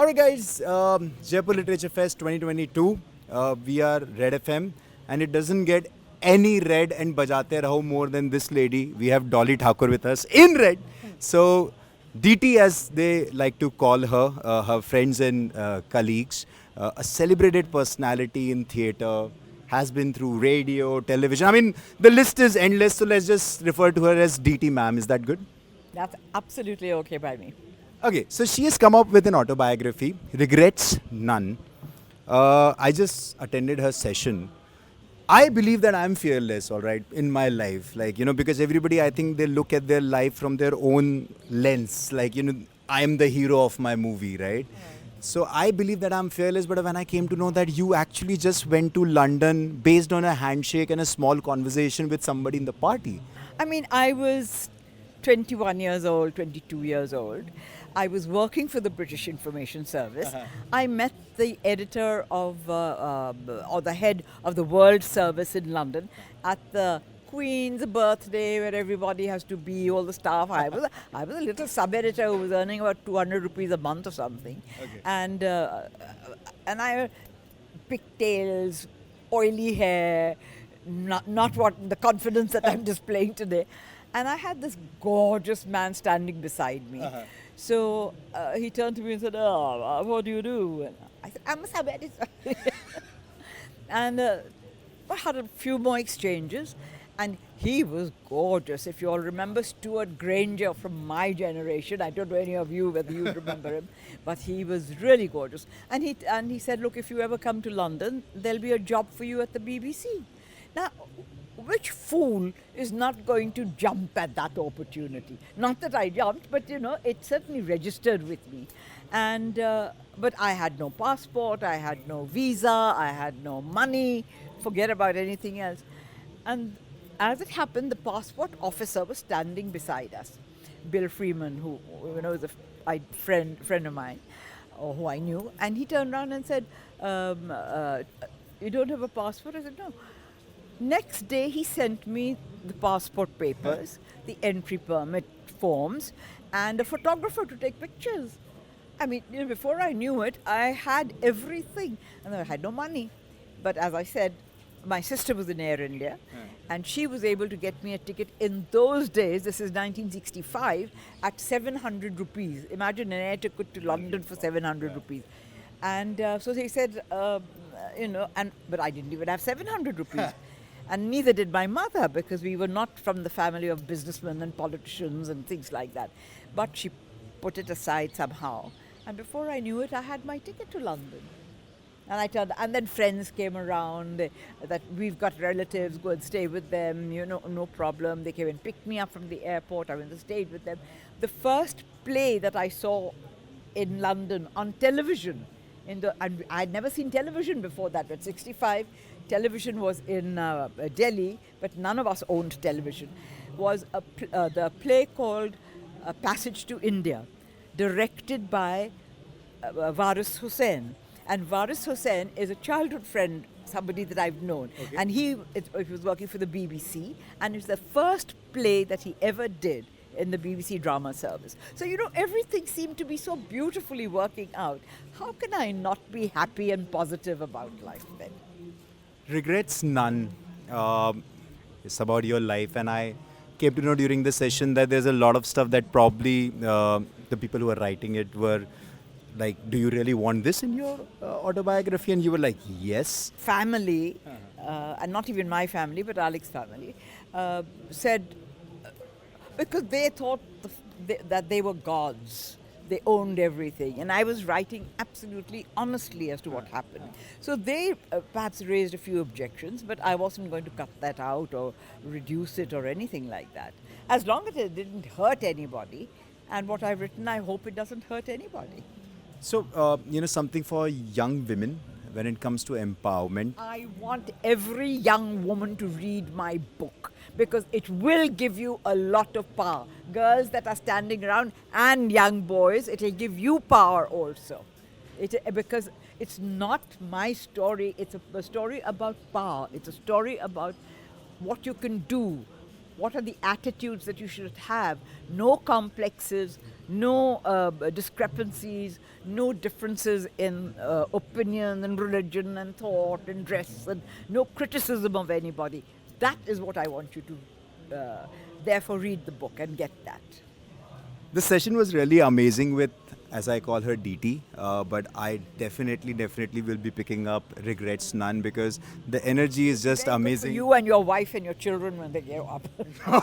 Alright guys, Jaipur Literature Fest 2022. We are Red FM and it doesn't get any red and bajate raho more than this lady. We have Dolly Thakore with us in red. So DT as they like to call her, her friends and colleagues, a celebrated personality in theatre, has been through radio, television. I mean, the list is endless, so let's just refer to her as DT ma'am. Is that good? That's absolutely okay by me. Okay, so she has come up with an autobiography, Regrets None. I just attended her session. I believe that I'm fearless, all right, in my life. Like, because everybody, I think they look at their life from their own lens. Like, I am the hero of my movie, right? So I believe that I'm fearless, but when I came to know that you actually just went to London based on a handshake and a small conversation with somebody in the party. I mean, I was 21 years old, 22 years old. I was working for the British Information Service. I met the editor of, or the head of the World Service in London at the Queen's birthday where everybody has to be, all the staff. I was a little sub-editor who was earning about 200 rupees a month or something. Okay. And I, pigtails, oily hair, not what the confidence that I'm displaying today. And I had this gorgeous man standing beside me. So he turned to me and said, "Oh, what do you do?" And I said, "I'm a sub-editor." And I had a few more exchanges. And he was gorgeous. If you all remember Stuart Granger from my generation, I don't know any of you whether you remember him, but he was really gorgeous. And he said, "Look, if you ever come to London, there'll be a job for you at the BBC." Now, which fool is not going to jump at that opportunity? Not that I jumped, but it certainly registered with me. And but I had no passport, I had no visa, I had no money. Forget about anything else. And as it happened, the passport officer was standing beside us, Bill Freeman, who was a friend of mine, or who I knew, and he turned around and said, "You don't have a passport?" I said, "No." Next day, he sent me the passport papers, the entry permit forms, and a photographer to take pictures. I mean, before I knew it, I had everything, and I had no money. But as I said, my sister was in Air India, and she was able to get me a ticket in those days, this is 1965, at 700 rupees. Imagine an air ticket to London for 700 rupees. And so he said, but I didn't even have 700 rupees. And neither did my mother, because we were not from the family of businessmen and politicians and things like that. But she put it aside somehow. And before I knew it, I had my ticket to London. And then friends came around, that we've got relatives, go and stay with them, no problem. They came and picked me up from the airport, I went and stayed with them. The first play that I saw in London on television, and I'd never seen television before that, at 65, television was in Delhi, but none of us owned television, was the play called Passage to India, directed by Waris Hussain. And Waris Hussain is a childhood friend, somebody that I've known. Okay. And he was working for the BBC, and it's the first play that he ever did in the BBC drama service. So, everything seemed to be so beautifully working out. How can I not be happy and positive about life then? Regrets none. It's about your life, and I came to know during the session that there's a lot of stuff that probably the people who are writing it were like, "Do you really want this in your autobiography?" And you were like, "Yes." Family, and not even my family, but Alex's family, said, because they thought that they were gods. They owned everything. And I was writing absolutely honestly as to what happened. So they perhaps raised a few objections, but I wasn't going to cut that out or reduce it or anything like that. As long as it didn't hurt anybody, and what I've written, I hope it doesn't hurt anybody. So, something for young women when it comes to empowerment. I want every young woman to read my book, because it will give you a lot of power. Girls that are standing around and young boys, it will give you power also. Because it's not my story, it's a story about power. It's a story about what you can do what are the attitudes that you should have. No complexes, no discrepancies, no differences in opinion and religion and thought and dress, and no criticism of anybody. That is what I want you to therefore read the book and get that. The session was really amazing with, as I call her, DT. But I definitely will be picking up Regrets None because the energy is just Very good for amazing. you and your wife and your children when they grow up.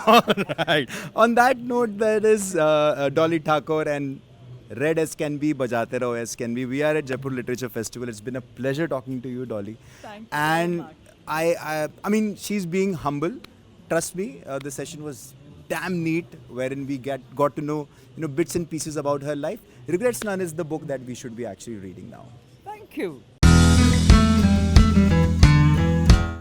All right. On that note, there is Dolly Thakore and Red as Can Be, Bajate Raho as Can Be. We are at Jaipur Literature Festival. It's been a pleasure talking to you, Dolly. Thank you and very much. I mean, she's being humble. Trust me, the session was damn neat, wherein we got to know bits and pieces about her life. Regrets None is the book that we should be actually reading now. Thank you.